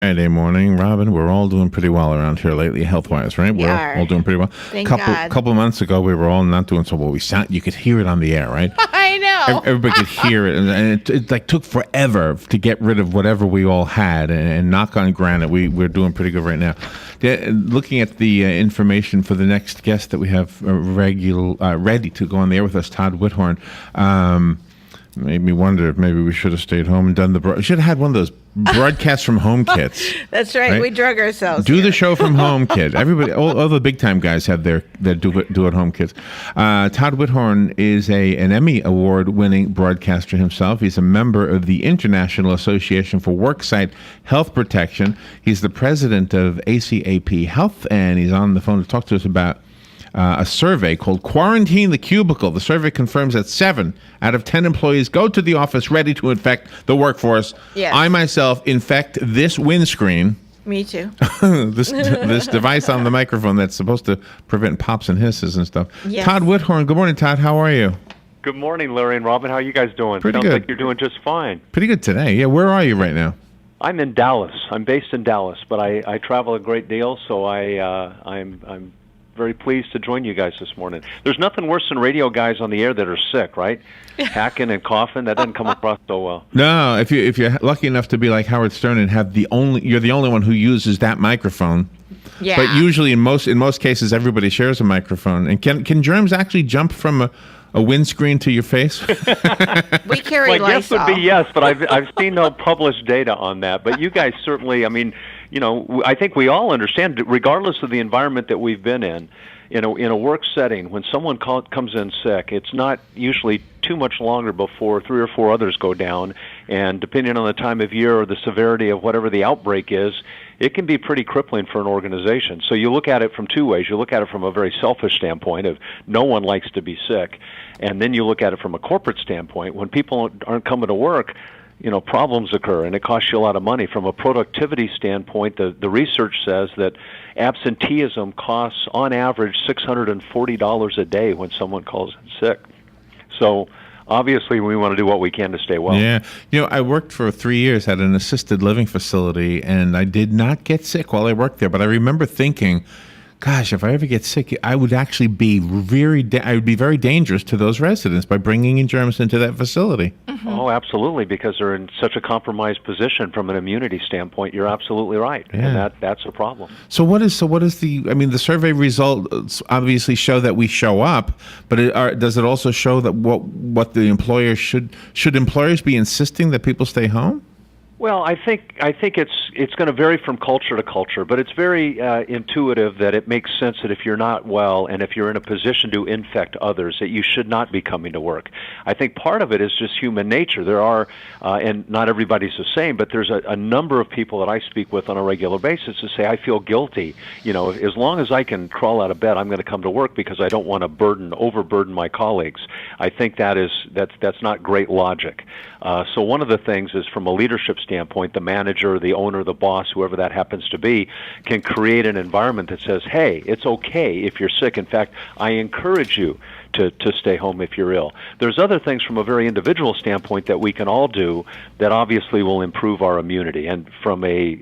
Friday morning, Robin. We're all doing pretty well around here lately, health-wise, right? We We're are. all doing pretty well. Thank Couple God. couple months ago, we were all not doing so well. We sound, you could hear it on the air, right? I know. Everybody could hear it, and it like took forever to get rid of whatever we all had. And knock on granite, we're doing pretty good right now. Looking at the information for the next guest that we have ready to go on the air with us, Todd Whitthorne. Made me wonder if maybe we should have stayed home and done should have had one of those broadcasts from home kits. That's right. We drug ourselves. Do here. the show from home kit. Everybody, all the big time guys have their do at home kits. Todd Whitthorne is an Emmy Award winning broadcaster himself. He's a member of the International Association for Worksite Health Protection. He's the president of ACAP Health, and he's on the phone to talk to us about a survey called Quarantine the Cubicle. The survey confirms that 7 out of 10 employees go to the office ready to infect the workforce. Yes. I myself infect this windscreen. Me too. this device on the microphone that's supposed to prevent pops and hisses and stuff. Yes. Todd Whitthorne. Good morning, Todd. How are you? Good morning, Larry and Robin. How are you guys doing? Pretty Sounds good. like you're doing just fine. Pretty good today. Yeah, where are you right now? I'm in Dallas. I'm based in Dallas, but I travel a great deal, so I'm very pleased to join you guys this morning. There's nothing worse than radio guys on the air that are sick, right? Hacking and coughing. That doesn't come across so well. No, if you're lucky enough to be like Howard Stern and have you're the only one who uses that microphone. Yeah. But usually in most cases everybody shares a microphone. And can germs actually jump from a windscreen to your face? We carry My guess Lysol. would be yes, but I've seen no published data on that. But you guys certainly, I mean, I think we all understand, regardless of the environment that we've been in a work setting, when someone comes in sick, it's not usually too much longer before 3 or 4 others go down, and depending on the time of year or the severity of whatever the outbreak is, it can be pretty crippling for an organization. So you look at it from 2 ways. You look at it from a very selfish standpoint of no one likes to be sick, and then you look at it from a corporate standpoint. When people aren't coming to work, problems occur, and it costs you a lot of money. From a productivity standpoint, the research says that absenteeism costs, on average, $640 a day when someone calls in sick. So obviously we want to do what we can to stay well. Yeah. I worked for 3 years at an assisted living facility, and I did not get sick while I worked there. But I remember thinking, gosh, if I ever get sick, I would actually be very dangerous to those residents by bringing in germs into that facility. Mm-hmm. Oh, absolutely, because they're in such a compromised position from an immunity standpoint. You're absolutely right, Yeah. and that's a problem. So what is the survey results obviously show that we show up, but does it also show that what the employer should employers be insisting that people stay home? Well, I think it's going to vary from culture to culture, but it's very intuitive that it makes sense that if you're not well and if you're in a position to infect others, that you should not be coming to work. I think part of it is just human nature. There are, and not everybody's the same, but there's a number of people that I speak with on a regular basis to say, I feel guilty. As long as I can crawl out of bed, I'm going to come to work because I don't want to overburden my colleagues. I think that's not great logic. So one of the things is, from a leadership standpoint, the manager, the owner, the boss, whoever that happens to be, can create an environment that says, hey, it's okay if you're sick. In fact, I encourage you to stay home if you're ill. There's other things from a very individual standpoint that we can all do that obviously will improve our immunity. And from a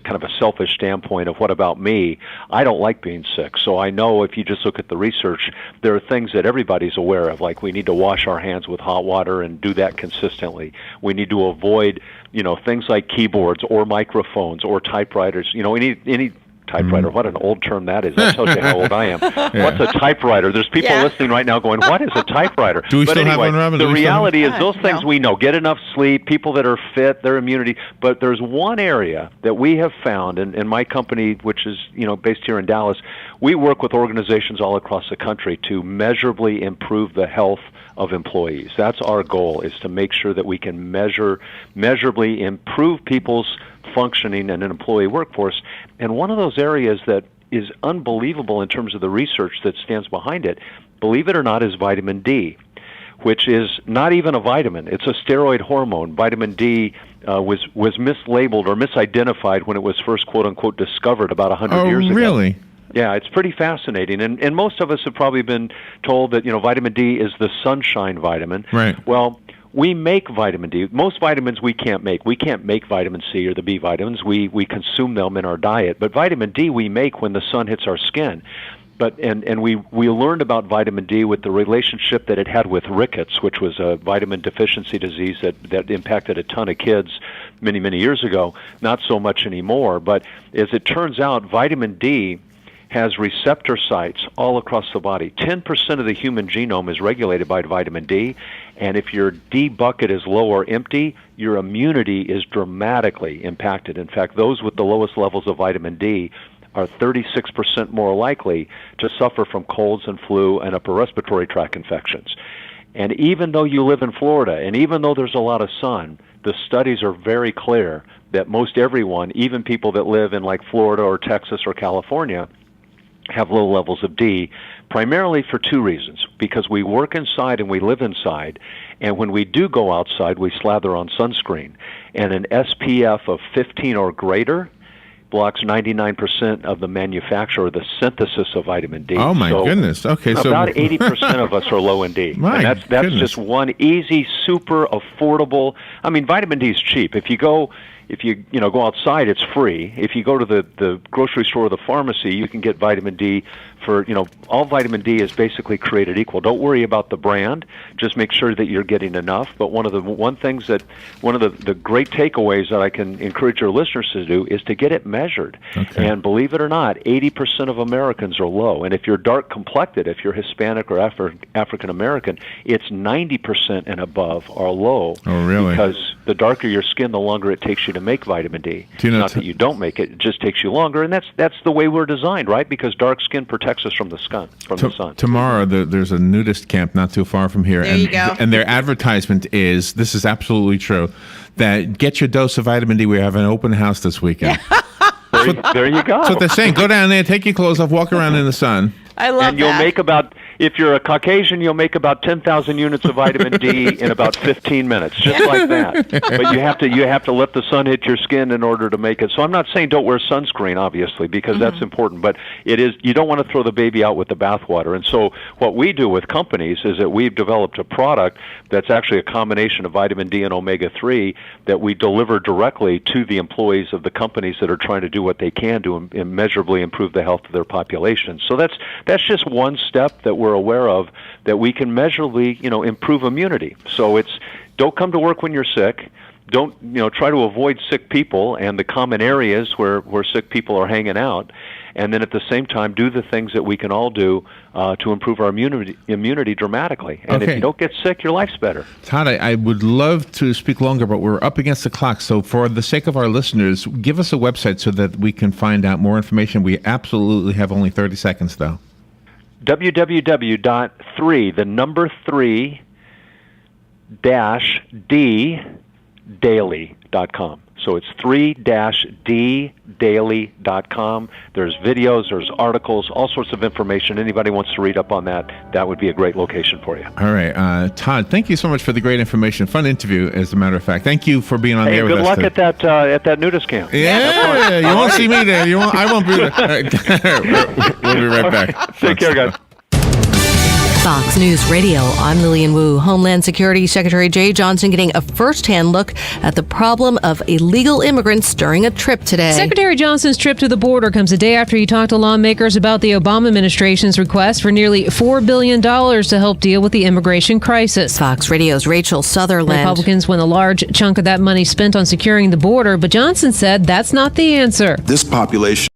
kind of a selfish standpoint of what about me, I don't like being sick. So I know if you just look at the research, there are things that everybody's aware of, like we need to wash our hands with hot water and do that consistently. We need to avoid things like keyboards or microphones or typewriters. Any typewriter. What an old term that is. That tells you how old I am. What's a typewriter? There's people listening right now going, what is a typewriter? Do we but still anyway, have one, Robin? The reality is God, those things no. we know. Get enough sleep, people that are fit, their immunity. But there's one area that we have found, in my company, which is based here in Dallas, we work with organizations all across the country to measurably improve the health of employees. That's our goal, is to make sure that we can measurably improve people's functioning in an employee workforce. And one of those areas that is unbelievable in terms of the research that stands behind it, believe it or not, is vitamin D, which is not even a vitamin. It's a steroid hormone. Vitamin D was mislabeled or misidentified when it was first, quote-unquote, discovered about 100 years ago. Oh, really? Yeah, it's pretty fascinating. And most of us have probably been told that, vitamin D is the sunshine vitamin. Right. Well, we make vitamin D. Most vitamins we can't make. We can't make vitamin C or the B vitamins. We consume them in our diet. But vitamin D we make when the sun hits our skin. But and we learned about vitamin D with the relationship that it had with rickets, which was a vitamin deficiency disease that impacted a ton of kids many, many years ago. Not so much anymore. But as it turns out, vitamin D has receptor sites all across the body. 10% of the human genome is regulated by vitamin D, and if your D bucket is low or empty, your immunity is dramatically impacted. In fact, those with the lowest levels of vitamin D are 36% more likely to suffer from colds and flu and upper respiratory tract infections. And even though you live in Florida, and even though there's a lot of sun, the studies are very clear that most everyone, even people that live in like Florida or Texas or California, have low levels of D, primarily for two reasons. Because we work inside and we live inside, and when we do go outside, we slather on sunscreen. And an SPF of 15 or greater blocks 99% of the manufacture or the synthesis of vitamin D. Oh, my goodness. Okay, so about 80% of us are low in D. My and that's goodness. just one easy, super affordable. I mean, vitamin D is cheap. If you go outside, it's free. If you go to the grocery store or the pharmacy, you can get vitamin D for, all vitamin D is basically created equal. Don't worry about the brand. Just make sure that you're getting enough. But one of the great takeaways that I can encourage your listeners to do is to get it measured. Okay. And believe it or not, 80% of Americans are low. And if you're dark complected, if you're Hispanic or African American, it's 90% and above are low. Oh, really? Because the darker your skin, the longer it takes you to make vitamin D. Not that you don't make it; it just takes you longer, and that's the way we're designed, right? Because dark skin protects us from the sun. Tomorrow, there's a nudist camp not too far from here, There you go. and their advertisement is, this is absolutely true, that get your dose of vitamin D. We have an open house this weekend. There you go. That's what they're saying. Go down there, take your clothes off, walk around in the sun. I love and you'll that. make about, if you're a Caucasian, you'll make about 10,000 units of vitamin D in about 15 minutes, just like that. But you have to let the sun hit your skin in order to make it. So I'm not saying don't wear sunscreen, obviously, because that's important. But you don't want to throw the baby out with the bathwater. And so what we do with companies is that we've developed a product that's actually a combination of vitamin D and omega-3 that we deliver directly to the employees of the companies that are trying to do what they can to immeasurably improve the health of their population. So that's just one step that we're aware of that we can measurably, improve immunity. So don't come to work when you're sick. Don't, try to avoid sick people and the common areas where sick people are hanging out. And then at the same time, do the things that we can all do to improve our immunity dramatically. And if you don't get sick, your life's better. Todd, I would love to speak longer, but we're up against the clock. So for the sake of our listeners, give us a website so that we can find out more information. We absolutely have only 30 seconds, though. www.3-D-daily.com. So it's 3-D-daily.com. There's videos, there's articles, all sorts of information. Anybody wants to read up on that, that would be a great location for you. All right. Todd, thank you so much for the great information. Fun interview, as a matter of fact. Thank you for being on the air with us. Good luck at that nudist camp. Yeah, you won't see me there. I won't be there. We'll be right back. Take care, guys. Fox News Radio, I'm Lillian Wu. Homeland Security Secretary Jay Johnson getting a first-hand look at the problem of illegal immigrants during a trip today. Secretary Johnson's trip to the border comes a day after he talked to lawmakers about the Obama administration's request for nearly $4 billion to help deal with the immigration crisis. Fox Radio's Rachel Sutherland. Republicans want a large chunk of that money spent on securing the border, but Johnson said that's not the answer. This population